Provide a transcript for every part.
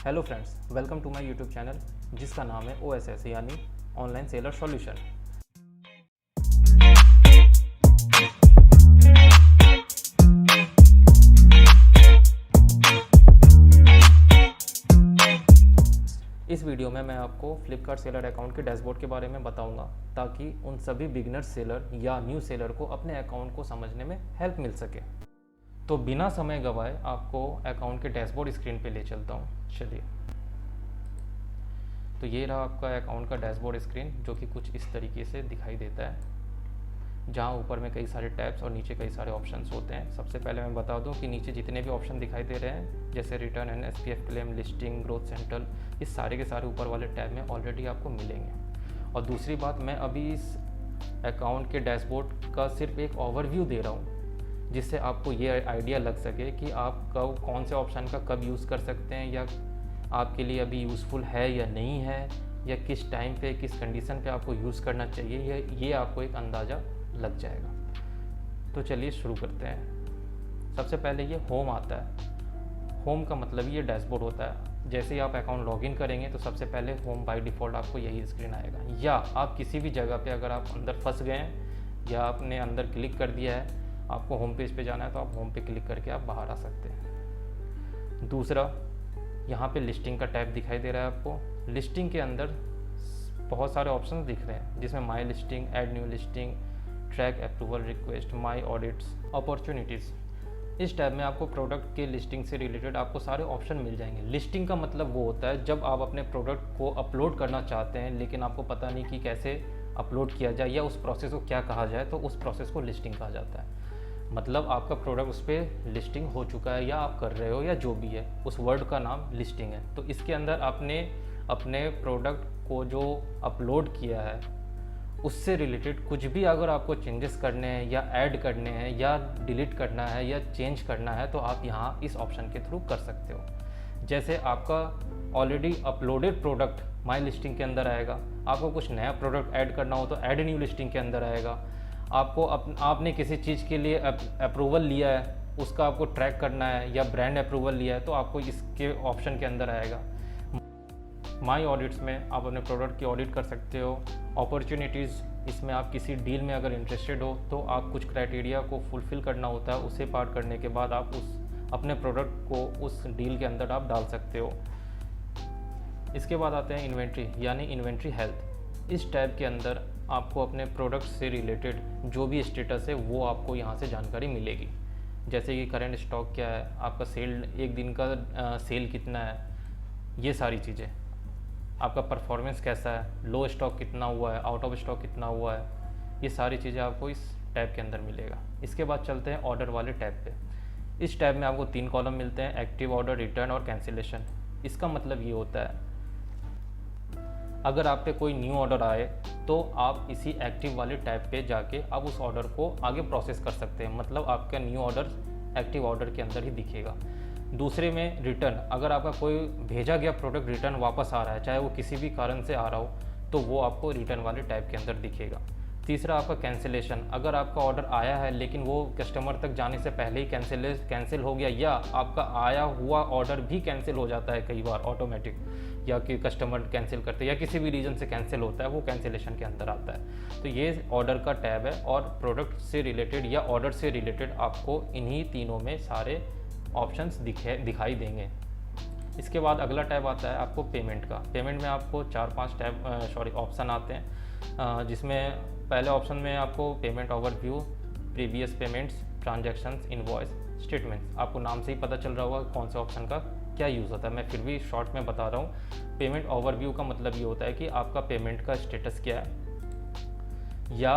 Hello friends, welcome to my YouTube channel जिसका नाम है OSS यानी ऑनलाइन सेलर सॉल्यूशन। इस वीडियो में मैं आपको फ्लिपकार्ट सेलर अकाउंट के डैशबोर्ड के बारे में बताऊंगा ताकि उन सभी बिगिनर सेलर या न्यू सेलर को अपने अकाउंट को समझने में हेल्प मिल सके। तो बिना समय गवाए आपको अकाउंट के डैशबोर्ड स्क्रीन पे ले चलता हूँ। चलिए, तो ये रहा आपका अकाउंट का डैशबोर्ड स्क्रीन जो कि कुछ इस तरीके से दिखाई देता है, जहाँ ऊपर में कई सारे टैब्स और नीचे कई सारे ऑप्शंस होते हैं। सबसे पहले मैं बता दूं कि नीचे जितने भी ऑप्शन दिखाई दे रहे हैं जैसे return and SPF claim, listing, growth central, ये सारे के सारे ऊपर वाले टैब में ऑलरेडी आपको मिलेंगे। और दूसरी बात, मैं अभी इस अकाउंट के डैशबोर्ड का सिर्फ एक ओवरव्यू दे रहा हूँ जिससे आपको ये आइडिया लग सके कि आप कब कौन से ऑप्शन का कब यूज़ कर सकते हैं या आपके लिए अभी यूज़फुल है या नहीं है, या किस टाइम पे किस कंडीशन पे आपको यूज़ करना चाहिए, ये आपको एक अंदाज़ा लग जाएगा। तो चलिए शुरू करते हैं। सबसे पहले ये होम आता है। होम का मतलब ये डैशबोर्ड होता है। जैसे ही आप अकाउंट लॉगिन करेंगे तो सबसे पहले होम बाय डिफ़ॉल्ट आपको यही स्क्रीन आएगा, या आप किसी भी जगह पे अगर आप अंदर फंस गए हैं या आपने अंदर क्लिक कर दिया है, आपको होम पेज पे जाना है तो आप होम पे क्लिक करके आप बाहर आ सकते हैं। दूसरा, यहाँ पे लिस्टिंग का टैब दिखाई दे रहा है आपको। लिस्टिंग के अंदर बहुत सारे ऑप्शन दिख रहे हैं जिसमें my listing, add new listing, track approval request, my audits, opportunities. इस टैब में आपको प्रोडक्ट के लिस्टिंग से रिलेटेड आपको सारे ऑप्शन मिल जाएंगे। लिस्टिंग का मतलब वो होता है जब आप अपने प्रोडक्ट को अपलोड करना चाहते हैं लेकिन आपको पता नहीं कि कैसे अपलोड किया जाए या उस प्रोसेस को क्या कहा जाए, तो उस प्रोसेस को लिस्टिंग कहा जाता है। मतलब आपका प्रोडक्ट उस पर लिस्टिंग हो चुका है या आप कर रहे हो या जो भी है, उस वर्ड का नाम लिस्टिंग है। तो इसके अंदर आपने अपने प्रोडक्ट को जो अपलोड किया है उससे रिलेटेड कुछ भी अगर आपको चेंजेस करने हैं या ऐड करने हैं या डिलीट करना है या चेंज करना है तो आप यहाँ इस ऑप्शन के थ्रू कर सकते हो। जैसे आपका ऑलरेडी अपलोडेड प्रोडक्ट माई लिस्टिंग के अंदर आएगा, आपको कुछ नया प्रोडक्ट ऐड करना हो तो ऐड न्यू लिस्टिंग के अंदर आएगा। आपको आपने किसी चीज़ के लिए अप्रूवल लिया है, उसका आपको ट्रैक करना है या ब्रांड अप्रूवल लिया है तो आपको इसके ऑप्शन के अंदर आएगा। माई ऑडिट्स में आप अपने प्रोडक्ट की ऑडिट कर सकते हो। अपॉर्चुनिटीज़, इसमें आप किसी डील में अगर इंटरेस्टेड हो तो आप कुछ क्राइटेरिया को फुलफ़िल करना होता है, उसे पार करने के बाद आप अपने प्रोडक्ट को उस डील के अंदर आप डाल सकते हो। इसके बाद आते हैं इन्वेंट्री यानी इन्वेंट्री हेल्थ। इस टैब के अंदर आपको अपने प्रोडक्ट से रिलेटेड जो भी स्टेटस है वो आपको यहाँ से जानकारी मिलेगी। जैसे कि करंट स्टॉक क्या है, आपका सेल एक दिन का सेल कितना है, ये सारी चीज़ें, आपका परफॉर्मेंस कैसा है, लो स्टॉक कितना हुआ है, आउट ऑफ स्टॉक कितना हुआ है, ये सारी चीज़ें आपको इस टैब के अंदर मिलेगा। इसके बाद चलते हैं ऑर्डर वाले टैब पे। इस टैब में आपको 3 कॉलम मिलते हैं, एक्टिव ऑर्डर, रिटर्न और कैंसिलेशन। इसका मतलब ये होता है अगर आप पे कोई न्यू ऑर्डर आए तो आप इसी एक्टिव वाले टैब पे जाके आप उस ऑर्डर को आगे प्रोसेस कर सकते हैं। मतलब आपका न्यू ऑर्डर एक्टिव ऑर्डर के अंदर ही दिखेगा। दूसरे में रिटर्न, अगर आपका कोई भेजा गया प्रोडक्ट रिटर्न वापस आ रहा है, चाहे वो किसी भी कारण से आ रहा हो, तो वो आपको रिटर्न वाले टैब के अंदर दिखेगा। तीसरा आपका कैंसिलेशन, अगर आपका ऑर्डर आया है लेकिन वो कस्टमर तक जाने से पहले ही कैंसिल हो गया या आपका आया हुआ ऑर्डर भी कैंसिल हो जाता है कई बार ऑटोमेटिक, या कि कस्टमर कैंसिल करते हैं या किसी भी रीज़न से कैंसिल होता है, वो कैंसिलेशन के अंदर आता है। तो ये ऑर्डर का टैब है और प्रोडक्ट से रिलेटेड या ऑर्डर से रिलेटेड आपको इन्हीं तीनों में सारे ऑप्शंस दिखाई देंगे। इसके बाद अगला टैब आता है आपको पेमेंट का। पेमेंट में आपको 4-5 ऑप्शन आते हैं, जिसमें पहले ऑप्शन में आपको payment overview, previous payments, transactions, invoice, statements. आपको नाम से ही पता चल रहा होगा कौन से ऑप्शन का क्या यूज़ होता है, मैं फिर भी शॉर्ट में बता रहा हूँ। पेमेंट ओवरव्यू का मतलब ये होता है कि आपका पेमेंट का स्टेटस क्या है, या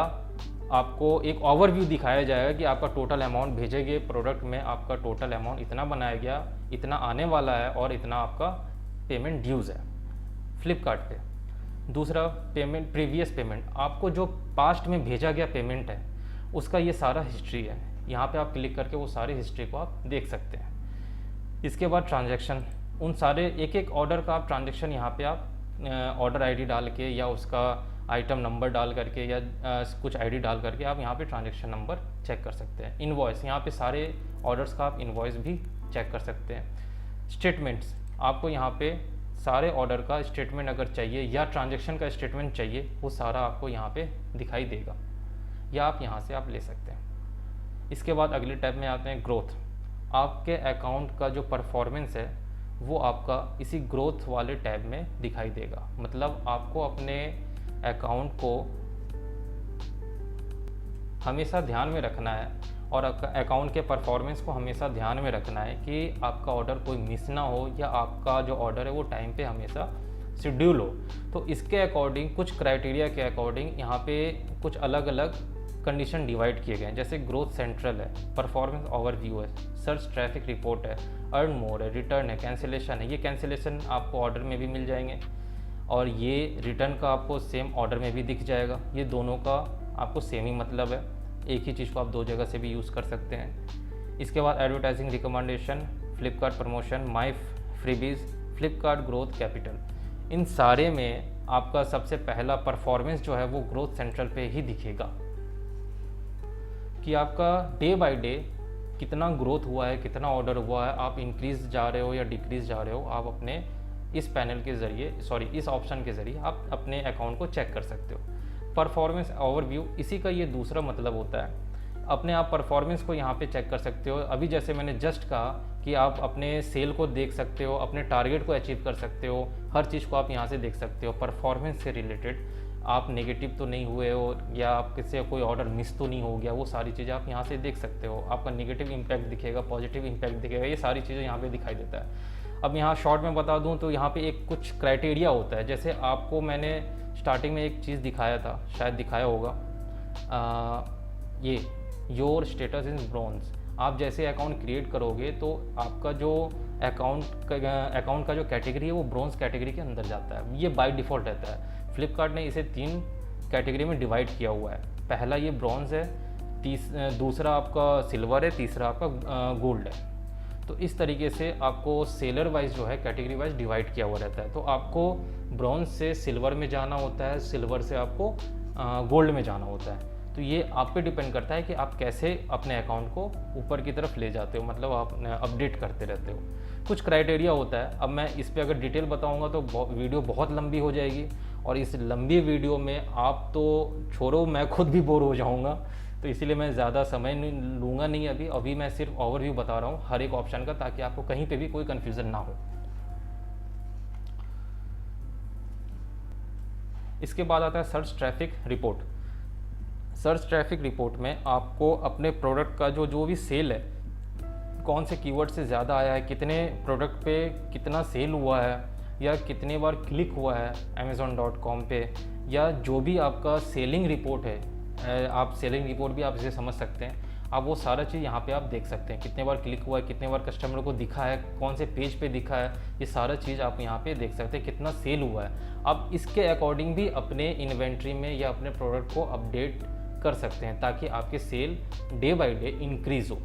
आपको एक ओवरव्यू दिखाया जाएगा कि आपका टोटल अमाउंट भेजे गए प्रोडक्ट में आपका टोटल अमाउंट इतना बनाया गया, इतना आने वाला है और इतना आपका पेमेंट ड्यूज़ है फ्लिपकार्ट पे। दूसरा पेमेंट, प्रीवियस पेमेंट, आपको जो पास्ट में भेजा गया पेमेंट है उसका ये सारा हिस्ट्री है। यहाँ पे आप क्लिक करके वो सारी हिस्ट्री को आप देख सकते हैं। इसके बाद ट्रांजैक्शन, उन सारे एक एक ऑर्डर का आप ट्रांजैक्शन यहाँ पे आप ऑर्डर आईडी डाल के या उसका आइटम नंबर डाल करके या कुछ आईडी डाल करके आप यहाँ पे ट्रांजैक्शन नंबर चेक कर सकते हैं। इनवॉइस, यहाँ पे सारे ऑर्डर्स का आप इनवॉइस भी चेक कर सकते हैं। स्टेटमेंट्स, आपको यहाँ पे सारे ऑर्डर का स्टेटमेंट अगर चाहिए या ट्रांजैक्शन का स्टेटमेंट चाहिए, वो सारा आपको यहाँ पे दिखाई देगा, या आप यहाँ से आप ले सकते हैं। इसके बाद अगले टैब में आते हैं ग्रोथ। आपके अकाउंट का जो परफॉर्मेंस है वो आपका इसी ग्रोथ वाले टैब में दिखाई देगा। मतलब आपको अपने अकाउंट को हमेशा ध्यान में रखना है और अकाउंट के परफॉर्मेंस को हमेशा ध्यान में रखना है कि आपका ऑर्डर कोई मिस ना हो, या आपका जो ऑर्डर है वो टाइम पे हमेशा शेड्यूल हो। तो इसके अकॉर्डिंग, कुछ क्राइटेरिया के अकॉर्डिंग यहाँ पे कुछ अलग अलग कंडीशन डिवाइड किए गए हैं। जैसे ग्रोथ सेंट्रल है, परफॉर्मेंस ओवरव्यू है, सर्च ट्रैफिक रिपोर्ट है, अर्न मोर है, रिटर्न है, कैंसिलेशन है। ये कैंसिलेशन आपको ऑर्डर में भी मिल जाएंगे और ये रिटर्न का आपको सेम ऑर्डर में भी दिख जाएगा। ये दोनों का आपको सेम ही मतलब है, एक ही चीज़ को आप दो जगह से भी यूज़ कर सकते हैं। इसके बाद एडवर्टाइजिंग रिकमेंडेशन, फ्लिपकार्ट प्रमोशन, माई फ्रीबीज, फ्लिपकार्ट ग्रोथ कैपिटल, इन सारे में आपका सबसे पहला परफॉर्मेंस जो है वो ग्रोथ सेंट्रल पे ही दिखेगा कि आपका डे बाय डे कितना ग्रोथ हुआ है, कितना ऑर्डर हुआ है, आप इंक्रीज जा रहे हो या डिक्रीज जा रहे हो। आप अपने इस पैनल के ज़रिए, इस ऑप्शन के ज़रिए आप अपने अकाउंट को चेक कर सकते हो। परफॉर्मेंस ओवरव्यू, इसी का ये दूसरा मतलब होता है, अपने आप परफॉर्मेंस को यहाँ पे चेक कर सकते हो। अभी जैसे मैंने जस्ट कहा कि आप अपने सेल को देख सकते हो, अपने टारगेट को अचीव कर सकते हो, हर चीज़ को आप यहाँ से देख सकते हो। परफॉर्मेंस से रिलेटेड आप नेगेटिव तो नहीं हुए हो या आप किसी कोई ऑर्डर मिस तो नहीं हो गया, वो सारी चीज़ें आप यहाँ से देख सकते हो। आपका नेगेटिव इम्पैक्ट दिखेगा, पॉजिटिव इम्पैक्ट दिखेगा, ये सारी चीज़ें यहाँ पे दिखाई देता है। अब यहाँ शॉर्ट में बता दूँ तो यहाँ पे एक कुछ क्राइटेरिया होता है। जैसे आपको मैंने स्टार्टिंग में एक चीज़ दिखाया था, शायद दिखाया होगा, ये योर स्टेटस इन ब्रॉन्ज। आप जैसे अकाउंट क्रिएट करोगे तो आपका जो अकाउंट का जो कैटेगरी है वो ब्रॉन्ज कैटेगरी के अंदर जाता है। ये बाय डिफ़ॉल्ट रहता है। फ्लिपकार्ट ने इसे 3 कैटेगरी में डिवाइड किया हुआ है। पहला ये ब्रॉन्ज है, दूसरा आपका सिल्वर है, तीसरा आपका गोल्ड है। तो इस तरीके से आपको सेलर वाइज जो है कैटेगरी वाइज डिवाइड किया हुआ रहता है। तो आपको ब्रॉन्ज से सिल्वर में जाना होता है, सिल्वर से आपको गोल्ड में जाना होता है। तो ये आप पे डिपेंड करता है कि आप कैसे अपने अकाउंट को ऊपर की तरफ ले जाते हो, मतलब आप अपडेट करते रहते हो। कुछ क्राइटेरिया होता है। अब मैं इस पे अगर डिटेल बताऊंगा तो वीडियो बहुत लंबी हो जाएगी, और इस लंबी वीडियो में आप तो छोड़ो, मैं खुद भी बोर हो जाऊंगा। तो इसीलिए मैं ज़्यादा समय नहीं लूँगा नहीं अभी मैं सिर्फ ओवरव्यू बता रहा हूँ हर एक ऑप्शन का, ताकि आपको कहीं पे भी कोई कन्फ्यूज़न ना हो। इसके बाद आता है search traffic report. Search traffic report में आपको अपने प्रोडक्ट का जो भी सेल है, कौन से कीवर्ड से ज़्यादा आया है, कितने प्रोडक्ट पे कितना सेल हुआ है, या कितने बार क्लिक हुआ है amazon.com पे, या जो भी आपका सेलिंग रिपोर्ट है, आप सेलिंग रिपोर्ट भी आप इसे समझ सकते हैं। आप वो सारा चीज़ यहाँ पे आप देख सकते हैं, कितने बार क्लिक हुआ है, कितने बार कस्टमर को दिखा है, कौन से पेज पे दिखा है, ये सारा चीज़ आप यहाँ पे देख सकते हैं, कितना सेल हुआ है। आप इसके अकॉर्डिंग भी अपने इन्वेंट्री में या अपने प्रोडक्ट को अपडेट कर सकते हैं, ताकि आपके sale day by day increase हो।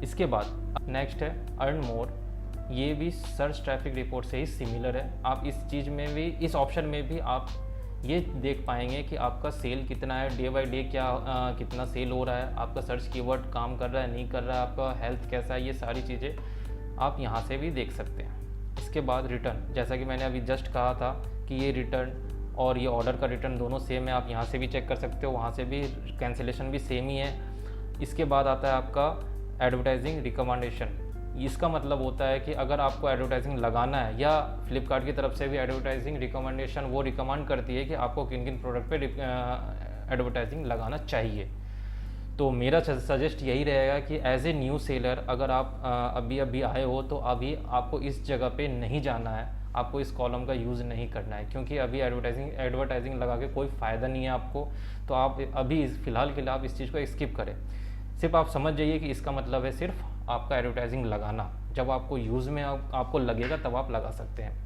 इसके बाद नेक्स्ट है अर्न मोर। ये भी सर्च ट्रैफिक रिपोर्ट से ही सिमिलर है। आप इस चीज़ में भी, इस ऑप्शन में भी आप ये देख पाएंगे कि आपका सेल कितना है, डे बाय डे कितना सेल हो रहा है, आपका सर्च कीवर्ड काम कर रहा है नहीं कर रहा है, आपका हेल्थ कैसा है, ये सारी चीज़ें आप यहाँ से भी देख सकते हैं। इसके बाद रिटर्न, जैसा कि मैंने अभी जस्ट कहा था कि ये रिटर्न और ये ऑर्डर का रिटर्न दोनों सेम है, आप यहाँ से भी चेक कर सकते हो, वहाँ से भी कैंसिलेशन भी सेम ही है। इसके बाद आता है आपका एडवर्टाइजिंग रिकमेंडेशन। इसका मतलब होता है कि अगर आपको एडवर्टाइजिंग लगाना है, या फ्लिपकार्ट की तरफ से भी एडवर्टाइजिंग रिकमेंडेशन वो रिकमेंड करती है कि आपको किन किन प्रोडक्ट पे एडवर्टाइजिंग लगाना चाहिए। तो मेरा सजेस्ट यही रहेगा कि एज ए न्यू सेलर अगर आप अभी आए हो तो अभी आपको इस जगह पे नहीं जाना है, आपको इस कॉलम का यूज़ नहीं करना है, क्योंकि अभी एडवर्टाइजिंग लगा के कोई फ़ायदा नहीं है आपको। तो आप अभी फ़िलहाल के लिए आप इस चीज़ को स्किप करें। सिर्फ आप समझ जाइए कि इसका मतलब है सिर्फ आपका एडवर्टाइजिंग लगाना, जब आपको यूज़ में आपको लगेगा तब आप लगा सकते हैं।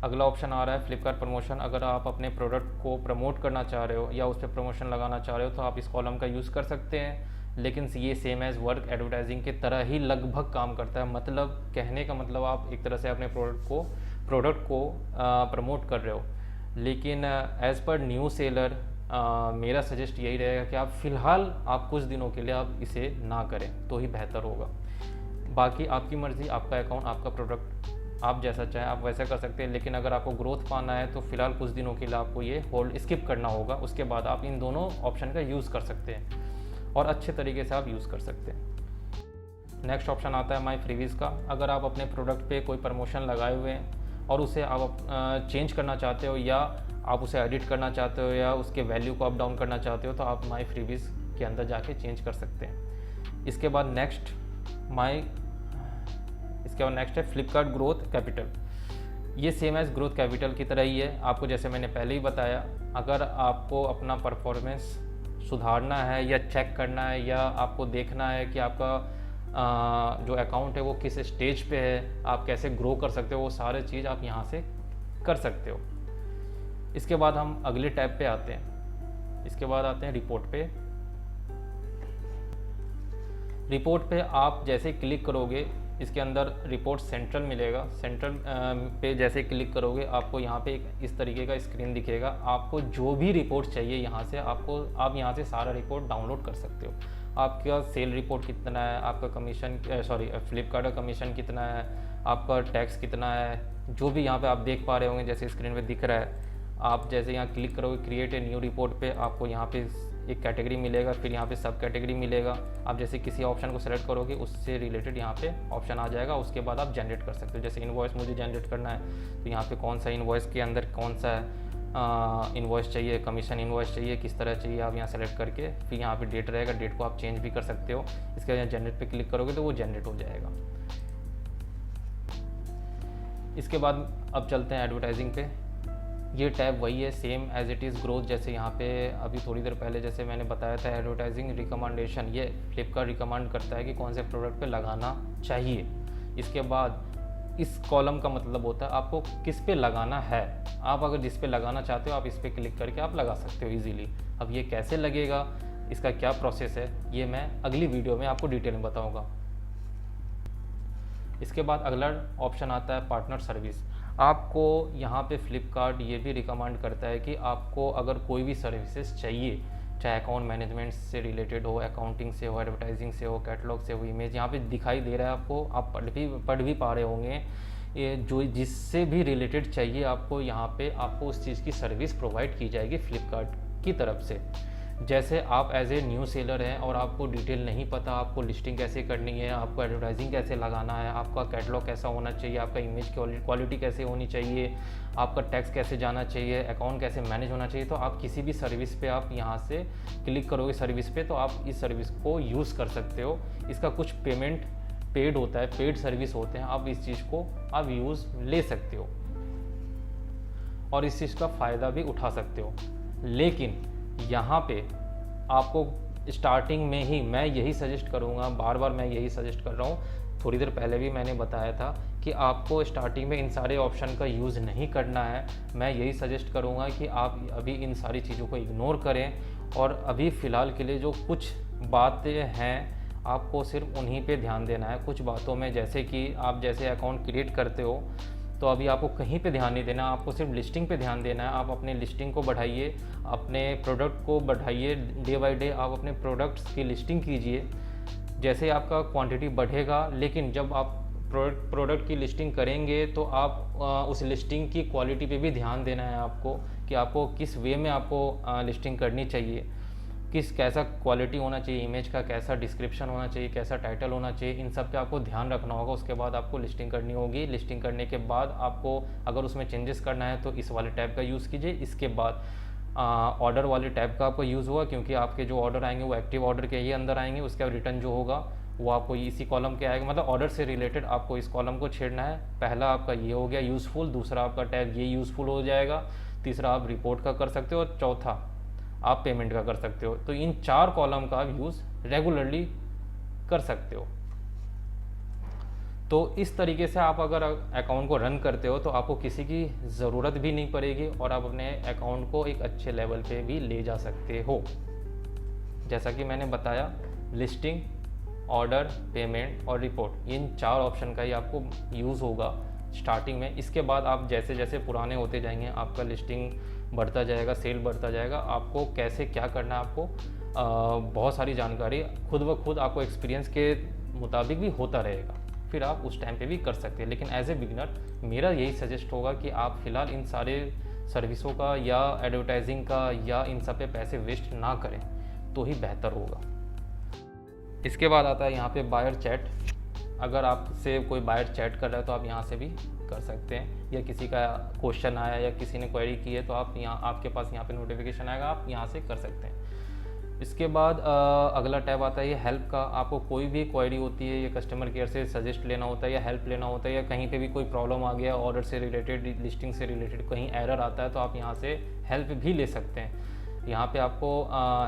अगला ऑप्शन आ रहा है फ्लिपकार्ट प्रमोशन। अगर आप अपने प्रोडक्ट को प्रमोट करना चाह रहे हो या उस पर प्रमोशन लगाना चाह रहे हो तो आप इस कॉलम का यूज़ कर सकते हैं, लेकिन ये सेम एज़ वर्क एडवर्टाइजिंग की तरह ही लगभग काम करता है। मतलब कहने का मतलब आप एक तरह से अपने प्रोडक्ट को प्रमोट कर रहे हो, लेकिन एज़ पर न्यू सेलर मेरा सजेस्ट यही रहेगा कि आप फ़िलहाल आप कुछ दिनों के लिए आप इसे ना करें तो ही बेहतर होगा। बाकी आपकी मर्ज़ी, आपका अकाउंट, आपका प्रोडक्ट, आप जैसा चाहें आप वैसा कर सकते हैं। लेकिन अगर आपको ग्रोथ पाना है तो फ़िलहाल कुछ दिनों के लिए आपको ये होल्ड स्किप करना होगा, उसके बाद आप इन दोनों ऑप्शन का यूज़ कर सकते हैं और अच्छे तरीके से आप यूज़ कर सकते हैं। नेक्स्ट ऑप्शन आता है माई फ्रीबीज़ का। अगर आप अपने प्रोडक्ट पे कोई प्रमोशन लगाए हुए हैं और उसे आप चेंज करना चाहते हो, या आप उसे एडिट करना चाहते हो, या उसके वैल्यू को अप डाउन करना चाहते हो, तो आप माई फ्रीबीज़ के अंदर जाके चेंज कर सकते हैं। इसके बाद नेक्स्ट है फ्लिपकार्ट ग्रोथ कैपिटल। ये सेम एज ग्रोथ कैपिटल की तरह ही है। आपको जैसे मैंने पहले ही बताया, अगर आपको अपना परफॉर्मेंस सुधारना है या चेक करना है, या आपको देखना है कि आपका जो अकाउंट है वो किस स्टेज पे है, आप कैसे ग्रो कर सकते हो, वो सारे चीज़ आप यहाँ से कर सकते हो। इसके बाद हम अगले टैब पे आते हैं। इसके बाद आते हैं रिपोर्ट पे। रिपोर्ट पे आप जैसे क्लिक करोगे, इसके अंदर रिपोर्ट सेंट्रल मिलेगा। सेंट्रल पे जैसे क्लिक करोगे आपको यहाँ पे एक इस तरीके का स्क्रीन दिखेगा। आपको जो भी रिपोर्ट चाहिए यहाँ से आप यहाँ से सारा रिपोर्ट डाउनलोड कर सकते हो। आपका सेल रिपोर्ट कितना है, आपका कमीशन फ्लिपकार्ट का कमीशन कितना है, आपका टैक्स कितना है, जो भी यहाँ पे आप देख पा रहे होंगे जैसे स्क्रीन पे दिख रहा है। आप जैसे यहाँ क्लिक करोगे क्रिएट ए न्यू रिपोर्ट पे, आपको यहाँ पे एक कैटेगरी मिलेगा, फिर यहाँ पे सब कैटेगरी मिलेगा। आप जैसे किसी ऑप्शन को सेलेक्ट करोगे उससे रिलेटेड यहाँ पे ऑप्शन आ जाएगा। उसके बाद आप जनरेट कर सकते हो। जैसे इनवॉइस मुझे जनरेट करना है तो यहाँ पे कौन सा इनवॉइस के अंदर कौन सा इनवॉइस चाहिए, कमीशन इनवॉइस चाहिए, किस तरह चाहिए, आप यहाँ सेलेक्ट करके फिर यहाँ पे डेट रहेगा, डेट को आप चेंज भी कर सकते हो। इसके बाद यहाँ जनरेट पे क्लिक करोगे तो वो जनरेट हो जाएगा। इसके बाद अब चलते हैं एडवर्टाइजिंग पे। ये टैब वही है same as it is growth. जैसे यहाँ पे अभी थोड़ी देर पहले जैसे मैंने बताया था एडवर्टाइजिंग रिकमेंडेशन, ये फ्लिपकार्ट रिकमेंड करता है कि कौन से प्रोडक्ट पे लगाना चाहिए। इसके बाद इस कॉलम का मतलब होता है आपको किस पे लगाना है। आप अगर जिस पे लगाना चाहते हो आप इस पे क्लिक करके आप लगा सकते हो इजीली। अब ये कैसे लगेगा, इसका क्या प्रोसेस है, ये मैं अगली वीडियो में आपको डिटेल में बताऊँगा। इसके बाद अगला ऑप्शन आता है पार्टनर सर्विस। आपको यहाँ पे फ्लिपकार्ट ये भी रिकमेंड करता है कि आपको अगर कोई भी सर्विसेज चाहिए, चाहे अकाउंट मैनेजमेंट से रिलेटेड हो, अकाउंटिंग से हो, एडवर्टाइजिंग से हो, कैटलॉग से हो, इमेज यहाँ पे दिखाई दे रहा है आपको, आप पढ़ भी पा रहे होंगे। ये जो जिससे भी रिलेटेड चाहिए आपको, यहाँ पे आपको उस चीज़ की सर्विस प्रोवाइड की जाएगी फ्लिपकार्ट की तरफ से। जैसे आप एज ए न्यू सेलर हैं और आपको डिटेल नहीं पता, आपको लिस्टिंग कैसे करनी है, आपको एडवर्टाइजिंग कैसे लगाना है, आपका कैटलॉग कैसा होना चाहिए, आपका इमेज क्वालिटी कैसे होनी चाहिए, आपका टैक्स कैसे जाना चाहिए, अकाउंट कैसे मैनेज होना चाहिए, तो आप किसी भी सर्विस पे आप यहाँ से क्लिक करोगे सर्विस पे, तो आप इस सर्विस को यूज़ कर सकते हो। इसका कुछ पेमेंट पेड होता है, पेड सर्विस होते हैं, आप इस चीज़ को आप यूज़ ले सकते हो और इस चीज़ का फ़ायदा भी उठा सकते हो। लेकिन यहाँ पे आपको स्टार्टिंग में ही मैं यही सजेस्ट करूँगा, बार बार मैं यही सजेस्ट कर रहा हूँ, थोड़ी देर पहले भी मैंने बताया था कि आपको स्टार्टिंग में इन सारे ऑप्शन का यूज़ नहीं करना है। मैं यही सजेस्ट करूँगा कि आप अभी इन सारी चीज़ों को इग्नोर करें और अभी फ़िलहाल के लिए जो कुछ बातें हैं आपको सिर्फ उन्हीं पे ध्यान देना है। कुछ बातों में जैसे कि आप जैसे अकाउंट क्रिएट करते हो तो अभी आपको कहीं पे ध्यान नहीं देना, आपको सिर्फ लिस्टिंग पे ध्यान देना है। आप अपने लिस्टिंग को बढ़ाइए, अपने प्रोडक्ट को बढ़ाइए, डे बाय डे आप अपने प्रोडक्ट्स की लिस्टिंग कीजिए। जैसे आपका क्वांटिटी बढ़ेगा, लेकिन जब आप प्रोडक्ट की लिस्टिंग करेंगे तो आप उस लिस्टिंग की क्वालिटी पे भी ध्यान देना है आपको कि आपको किस वे में आपको लिस्टिंग करनी चाहिए, कैसा क्वालिटी होना चाहिए, इमेज का कैसा डिस्क्रिप्शन होना चाहिए, कैसा टाइटल होना चाहिए, इन सब पे आपको ध्यान रखना होगा। उसके बाद आपको लिस्टिंग करनी होगी। लिस्टिंग करने के बाद आपको अगर उसमें चेंजेस करना है तो इस वाले टैब का यूज़ कीजिए। इसके बाद ऑर्डर वाले टैब का आपको यूज़ होगा, क्योंकि आपके जो ऑर्डर आएंगे वो एक्टिव ऑर्डर के ही अंदर आएंगे। उसके बाद रिटर्न जो होगा वो आपको इसी कॉलम के आएगा, मतलब ऑर्डर से रिलेटेड आपको इस कॉलम को छेड़ना है। पहला आपका ये हो गया यूज़फुल, दूसरा आपका टैब ये यूज़फुल हो जाएगा, तीसरा आप रिपोर्ट का कर सकते हो और चौथा आप पेमेंट का कर सकते हो। तो इन 4 कॉलम का आप यूज़ रेगुलरली कर सकते हो। तो इस तरीके से आप अगर अकाउंट को रन करते हो तो आपको किसी की ज़रूरत भी नहीं पड़ेगी और आप अपने अकाउंट को एक अच्छे लेवल पे भी ले जा सकते हो। जैसा कि मैंने बताया, लिस्टिंग, ऑर्डर, पेमेंट और रिपोर्ट, इन 4 ऑप्शन का ही आपको यूज़ होगा स्टार्टिंग में। इसके बाद आप जैसे जैसे पुराने होते जाएंगे, आपका लिस्टिंग बढ़ता जाएगा, सेल बढ़ता जाएगा, आपको कैसे क्या करना है आपको बहुत सारी जानकारी खुद ब खुद आपको एक्सपीरियंस के मुताबिक भी होता रहेगा। फिर आप उस टाइम पे भी कर सकते हैं। लेकिन एज ए बिगिनर मेरा यही सजेस्ट होगा कि आप फिलहाल इन सारे सर्विसों का या एडवर्टाइजिंग का या इन सब पे पैसे वेस्ट ना करें तो ही बेहतर होगा। इसके बाद आता है यहाँ पे बायर चैट। अगर आपसे कोई बायर चैट कर रहा है तो आप यहाँ से भी कर सकते हैं, या किसी का क्वेश्चन आया या किसी ने क्वेरी की है तो आप यहाँ आपके पास यहाँ पे नोटिफिकेशन आएगा, आप यहाँ से कर सकते हैं। इसके बाद अगला टैब आता है ये हेल्प का। आपको कोई भी क्वेरी होती है या कस्टमर केयर से सजेस्ट लेना होता है या हेल्प लेना होता है, या कहीं पे भी कोई प्रॉब्लम आ गया ऑर्डर से रिलेटेड, लिस्टिंग से रिलेटेड कहीं एरर आता है तो आप यहाँ से हेल्प भी ले सकते हैं। यहाँ पे आपको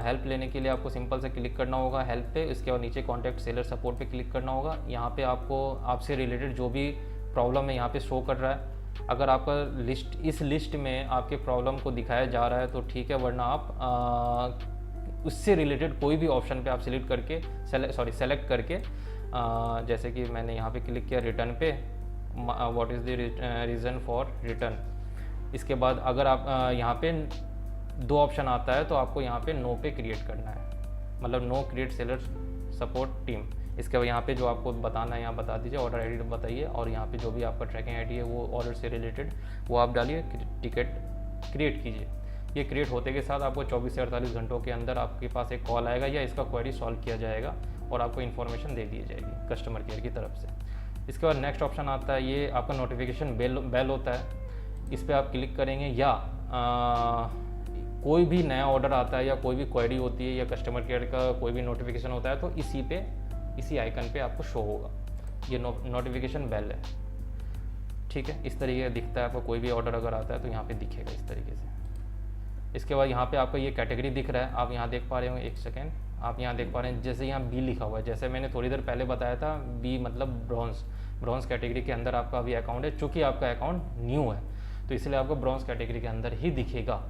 हेल्प लेने के लिए आपको सिंपल से क्लिक करना होगा हेल्प पे। इसके बाद नीचे कॉन्टैक्ट सेलर सपोर्ट पे क्लिक करना होगा। यहाँ पे आपको आपसे रिलेटेड जो भी प्रॉब्लम है यहाँ पे शो कर रहा है। अगर आपका इस लिस्ट में आपके प्रॉब्लम को दिखाया जा रहा है तो ठीक है, वरना आप उससे रिलेटेड कोई भी ऑप्शन पे आप सिलेक्ट करके सेलेक्ट करके जैसे कि मैंने यहाँ पे क्लिक किया रिटर्न पे, what is the reason for return. इसके बाद अगर आप यहाँ पे 2 ऑप्शन आता है तो आपको यहाँ पे नो पे क्रिएट करना है, मतलब no create seller support team. इसके बाद यहाँ पे जो आपको बताना है यहाँ बता दीजिए, ऑर्डर आईडी बताइए, और यहाँ पे जो भी आपका ट्रैकिंग आईडी है वो ऑर्डर से रिलेटेड वो आप डालिए, टिकट क्रिएट कीजिए। ये क्रिएट होते के साथ आपको 24 से 48 घंटों के अंदर आपके पास एक कॉल आएगा या इसका क्वेरी सॉल्व किया जाएगा और आपको इन्फॉर्मेशन दे दी जाएगी कस्टमर केयर की तरफ से। इसके बाद नेक्स्ट ऑप्शन आता है ये आपका नोटिफिकेशन बेल होता है। इस पर आप क्लिक करेंगे या कोई भी नया ऑर्डर आता है या कोई भी क्वेरी होती है या कस्टमर केयर का कोई भी नोटिफिकेशन होता है तो इसी आइकन पे आपको शो होगा, ये नोटिफिकेशन बेल है। ठीक है, इस तरीके का दिखता है आपको। कोई भी ऑर्डर अगर आता है तो यहाँ पे दिखेगा इस तरीके से। इसके बाद यहाँ पे आपका ये कैटेगरी दिख रहा है, आप यहाँ देख पा रहे होंगे, एक सेकेंड, आप यहाँ देख पा रहे हैं जैसे यहाँ बी लिखा हुआ है, जैसे मैंने थोड़ी देर पहले बताया था बी मतलब ब्रॉन्ज कैटेगरी के अंदर आपका अभी अकाउंट है। चूँकि आपका अकाउंट न्यू है तो इसलिए आपको ब्रॉन्ज कैटेगरी के अंदर ही दिखेगा।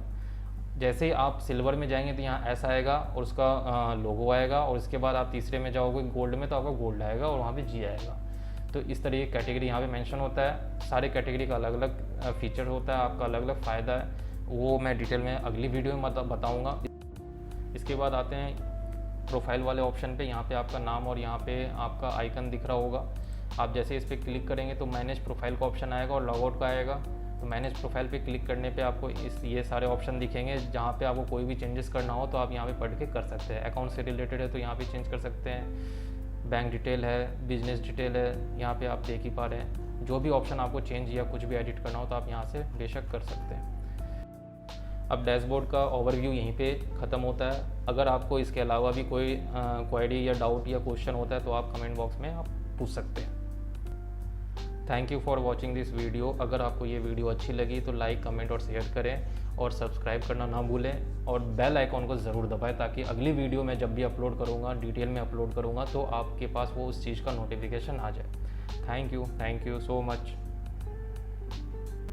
जैसे ही आप सिल्वर में जाएंगे तो यहाँ ऐसा आएगा और उसका लोगो आएगा, और इसके बाद आप तीसरे में जाओगे गोल्ड में तो आपका गोल्ड आएगा और वहाँ पे जी आएगा। तो इस तरह की कैटेगरी यहाँ पे मेंशन होता है। सारे कैटेगरी का अलग अलग फीचर होता है, आपका अलग अलग फ़ायदा है, वो मैं डिटेल में अगली वीडियो में बताऊँगा। इसके बाद आते हैं प्रोफाइल वाले ऑप्शन पे। यहाँ पे आपका नाम और यहाँ पे आपका आइकन दिख रहा होगा। आप जैसे इस पर क्लिक करेंगे तो मैनेज प्रोफाइल का ऑप्शन आएगा और लॉगआउट का आएगा। तो मैनेज प्रोफाइल पे क्लिक करने पे आपको ये सारे ऑप्शन दिखेंगे। जहाँ पे आपको कोई भी चेंजेस करना हो तो आप यहाँ पे पढ़ के कर सकते हैं। अकाउंट से रिलेटेड है तो यहाँ पे चेंज कर सकते हैं, बैंक डिटेल है, बिजनेस डिटेल है, यहाँ पे आप देख ही पा रहे हैं। जो भी ऑप्शन आपको चेंज या कुछ भी एडिट करना हो तो आप यहाँ से बेशक कर सकते हैं। अब डैशबोर्ड का ओवरव्यू यहीं पे ख़त्म होता है। अगर आपको इसके अलावा भी कोई क्वेरी या डाउट या क्वेश्चन होता है तो आप कमेंट बॉक्स में आप पूछ सकते हैं। Thank you for watching this video. अगर आपको ये वीडियो अच्छी लगी तो लाइक, कमेंट और शेयर करें और सब्सक्राइब करना ना भूलें और बेल आइकॉन को ज़रूर दबाएं ताकि अगली वीडियो में जब भी अपलोड करूँगा, डिटेल में अपलोड करूँगा तो आपके पास वो उस चीज़ का नोटिफिकेशन आ जाए। Thank you so much.